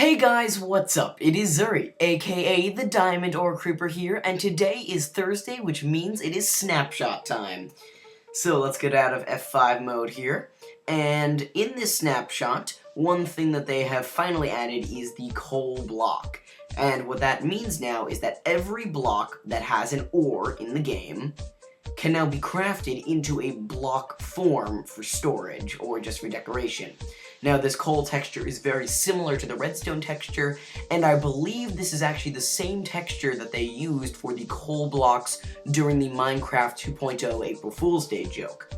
Hey guys, what's up? It is Zury, aka the Diamond Ore Creeper here, and today is Thursday, which means it is Snapshot time. So let's get out of F5 mode here, and in this snapshot, one thing that they have finally added is the coal block. And what that means now is that every block that has an ore in the game can now be crafted into a block form for storage, or just for decoration. Now, this coal texture is very similar to the redstone texture, and I believe this is actually the same texture that they used for the coal blocks during the Minecraft 2.0 April Fool's Day joke.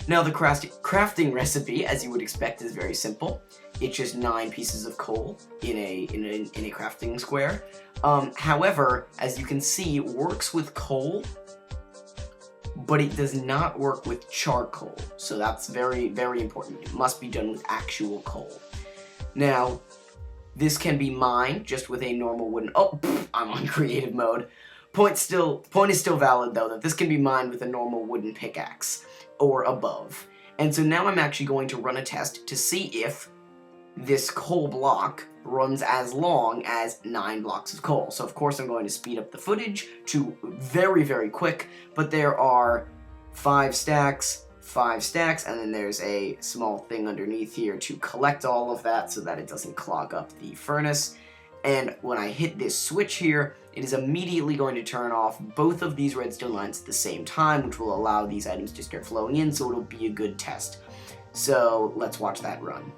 Now, the crafting recipe, as you would expect, is very simple. It's just 9 pieces of coal in a crafting square. However, as you can see, it works with coal, but it does not work with charcoal, so that's very, very important. It must be done with actual coal. Now, this can be mined just with a normal wooden... Oh, I'm on creative mode. Point is still valid, though, that this can be mined with a normal wooden pickaxe, or above. And so now I'm actually going to run a test to see if this coal block runs as long as 9 blocks of coal. So of course I'm going to speed up the footage to very, very quick, but there are 5 stacks, and then there's a small thing underneath here to collect all of that so that it doesn't clog up the furnace. And when I hit this switch here, it is immediately going to turn off both of these redstone lines at the same time, which will allow these items to start flowing in, so it'll be a good test. So let's watch that run.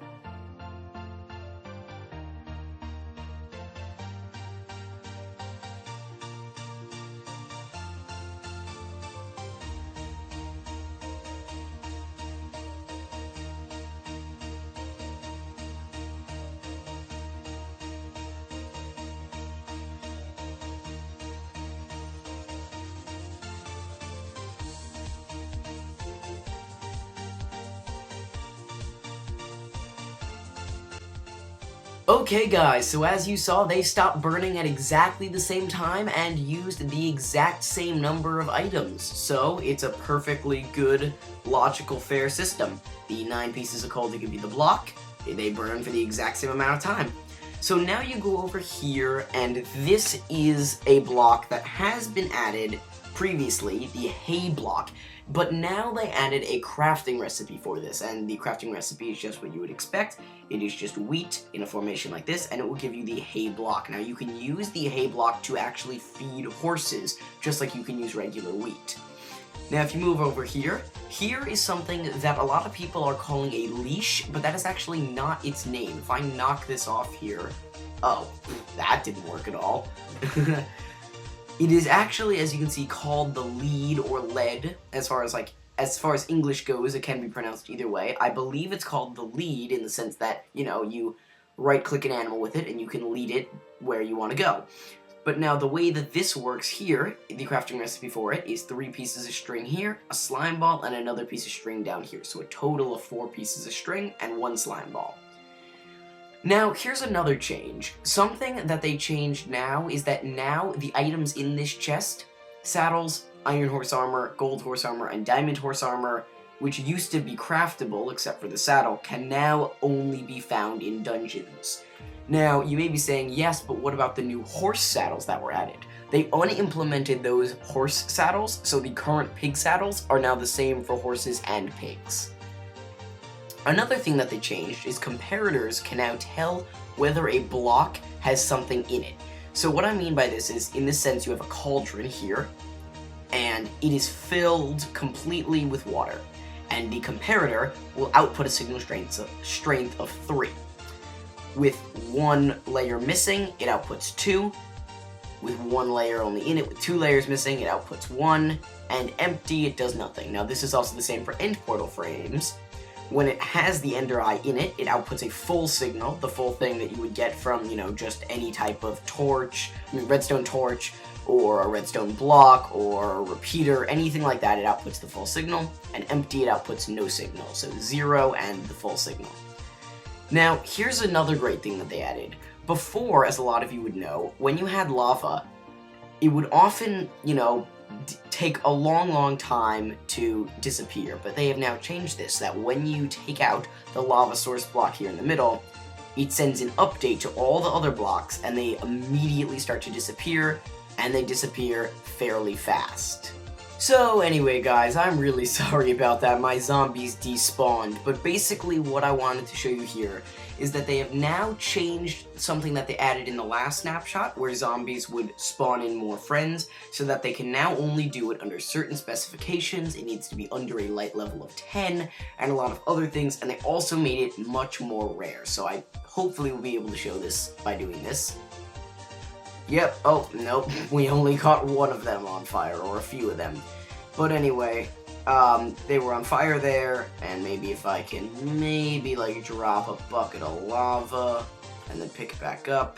Okay guys, so as you saw, they stopped burning at exactly the same time and used the exact same number of items. So it's a perfectly good, logical, fair system. The 9 pieces of coal to give you the block, they burn for the exact same amount of time. So now you go over here, and this is a block that has been added previously, the hay block. But now they added a crafting recipe for this, and the crafting recipe is just what you would expect. It is just wheat in a formation like this, and it will give you the hay block. Now, you can use the hay block to actually feed horses, just like you can use regular wheat. Now, if you move over here, here is something that a lot of people are calling a leash, but that is actually not its name. If I knock this off here... Oh, that didn't work at all. It is actually, as you can see, called the lead or lead, as far as English goes. It can be pronounced either way. I believe it's called the lead in the sense that, you know, you right-click an animal with it and you can lead it where you want to go. But now the way that this works here, the crafting recipe for it, is 3 pieces of string here, a slime ball, and another piece of string down here. So a total of 4 pieces of string and 1 slime ball. Now, here's another change. Something that they changed now is that now the items in this chest, saddles, iron horse armor, gold horse armor, and diamond horse armor, which used to be craftable except for the saddle, can now only be found in dungeons. Now, you may be saying, yes, but what about the new horse saddles that were added? They unimplemented those horse saddles, so the current pig saddles are now the same for horses and pigs. Another thing that they changed is comparators can now tell whether a block has something in it. So what I mean by this is, in this sense, you have a cauldron here, and it is filled completely with water. And the comparator will output a signal strength of 3. With 1 layer missing, it outputs 2. With 1 layer only in it, with 2 layers missing, it outputs 1. And empty, it does nothing. Now this is also the same for end portal frames. When it has the ender eye in it, it outputs a full signal, the full thing that you would get from, you know, just any type of torch, redstone torch, or a redstone block, or a repeater, anything like that, it outputs the full signal, and empty, it outputs no signal, so 0 and the full signal. Now, here's another great thing that they added. Before, as a lot of you would know, when you had lava, it would often, you know, take a long time to disappear, but they have now changed this, that when you take out the lava source block here in the middle, it sends an update to all the other blocks, and they immediately start to disappear, and they disappear fairly fast. So anyway guys, I'm really sorry about that, my zombies despawned, but basically what I wanted to show you here is that they have now changed something that they added in the last snapshot, where zombies would spawn in more friends, so that they can now only do it under certain specifications. It needs to be under a light level of 10, and a lot of other things, and they also made it much more rare, so I hopefully will be able to show this by doing this. Yep, oh, nope, we only caught one of them on fire, or a few of them. But anyway, they were on fire there, and maybe if I can like drop a bucket of lava, and then pick it back up.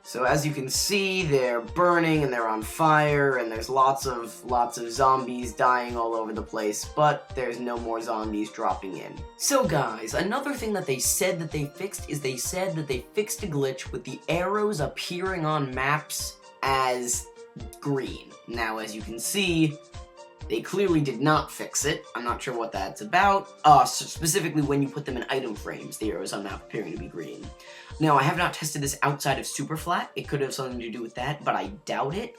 So as you can see, they're burning, and they're on fire, and there's lots of zombies dying all over the place, but there's no more zombies dropping in. So guys, another thing that they said that they fixed is they said that they fixed a glitch with the arrows appearing on maps as green. Now, as you can see, they clearly did not fix it. I'm not sure what that's about. Specifically when you put them in item frames, the arrows on map appearing to be green. Now, I have not tested this outside of Superflat. It could have something to do with that, but I doubt it.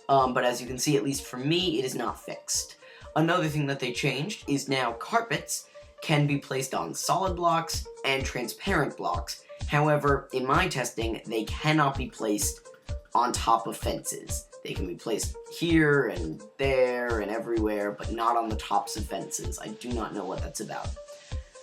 But as you can see, at least for me, it is not fixed. Another thing that they changed is now carpets can be placed on solid blocks and transparent blocks. However, in my testing, they cannot be placed on top of fences. They can be placed here and there and everywhere, but not on the tops of fences. I do not know what that's about.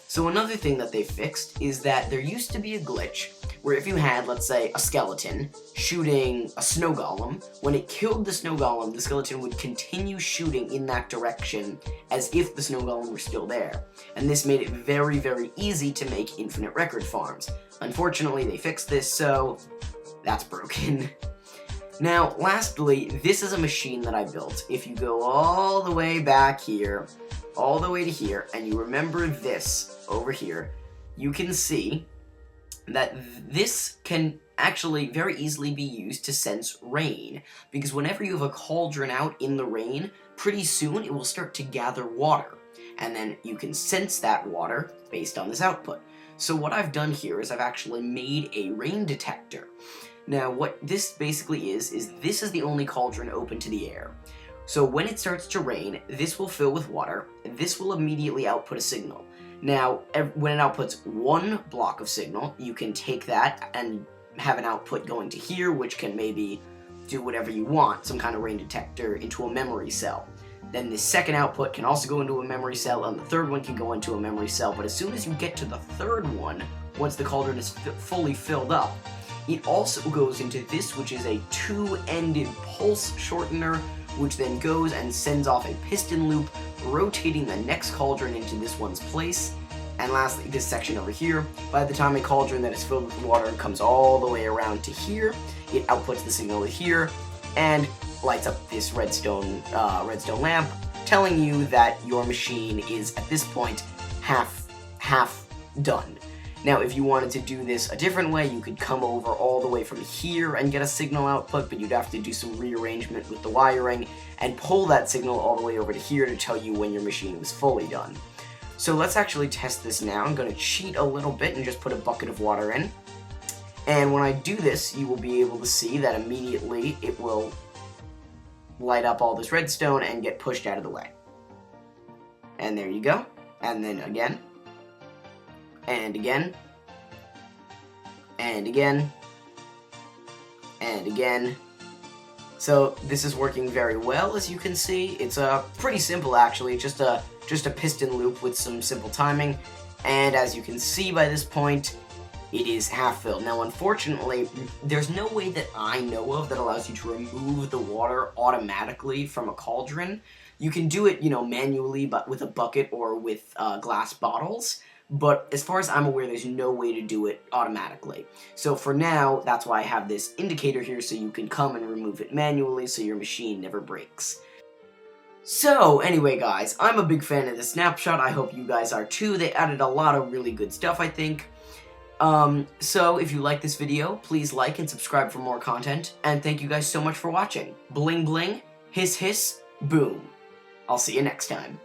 So another thing that they fixed is that there used to be a glitch where if you had, let's say, a skeleton shooting a snow golem, when it killed the snow golem, the skeleton would continue shooting in that direction as if the snow golem were still there. And this made it very, very easy to make infinite record farms. Unfortunately, they fixed this, so that's broken. Now, lastly, this is a machine that I built. If you go all the way back here, all the way to here, and you remember this over here, you can see that this can actually very easily be used to sense rain, because whenever you have a cauldron out in the rain, pretty soon it will start to gather water, and then you can sense that water based on this output. So what I've done here is I've actually made a rain detector. Now, what this basically is this is the only cauldron open to the air. So when it starts to rain, this will fill with water, and this will immediately output a signal. Now, when it outputs one block of signal, you can take that and have an output going to here, which can maybe do whatever you want, some kind of rain detector, into a memory cell. Then the second output can also go into a memory cell, and the third one can go into a memory cell. But as soon as you get to the third one, once the cauldron is fully filled up, it also goes into this, which is a two-ended pulse shortener, which then goes and sends off a piston loop, rotating the next cauldron into this one's place. And lastly, this section over here, by the time a cauldron that is filled with water comes all the way around to here, it outputs the signal here, and lights up this redstone lamp, telling you that your machine is, at this point, half done. Now, if you wanted to do this a different way, you could come over all the way from here and get a signal output, but you'd have to do some rearrangement with the wiring and pull that signal all the way over to here to tell you when your machine was fully done. So let's actually test this now. I'm going to cheat a little bit and just put a bucket of water in. And when I do this, you will be able to see that immediately it will light up all this redstone and get pushed out of the way. And there you go. And then again. And again, and again, and again. So this is working very well, as you can see. It's pretty simple, actually. It's just a piston loop with some simple timing. And as you can see by this point, it is half filled. Now, unfortunately, there's no way that I know of that allows you to remove the water automatically from a cauldron. You can do it, manually, but with a bucket or with glass bottles. But as far as I'm aware, there's no way to do it automatically. So for now, that's why I have this indicator here, so you can come and remove it manually so your machine never breaks. So anyway guys, I'm a big fan of the Snapshot. I hope you guys are too. They added a lot of really good stuff, I think. So if you like this video, please like and subscribe for more content. And thank you guys so much for watching. Bling bling, hiss hiss, boom. I'll see you next time.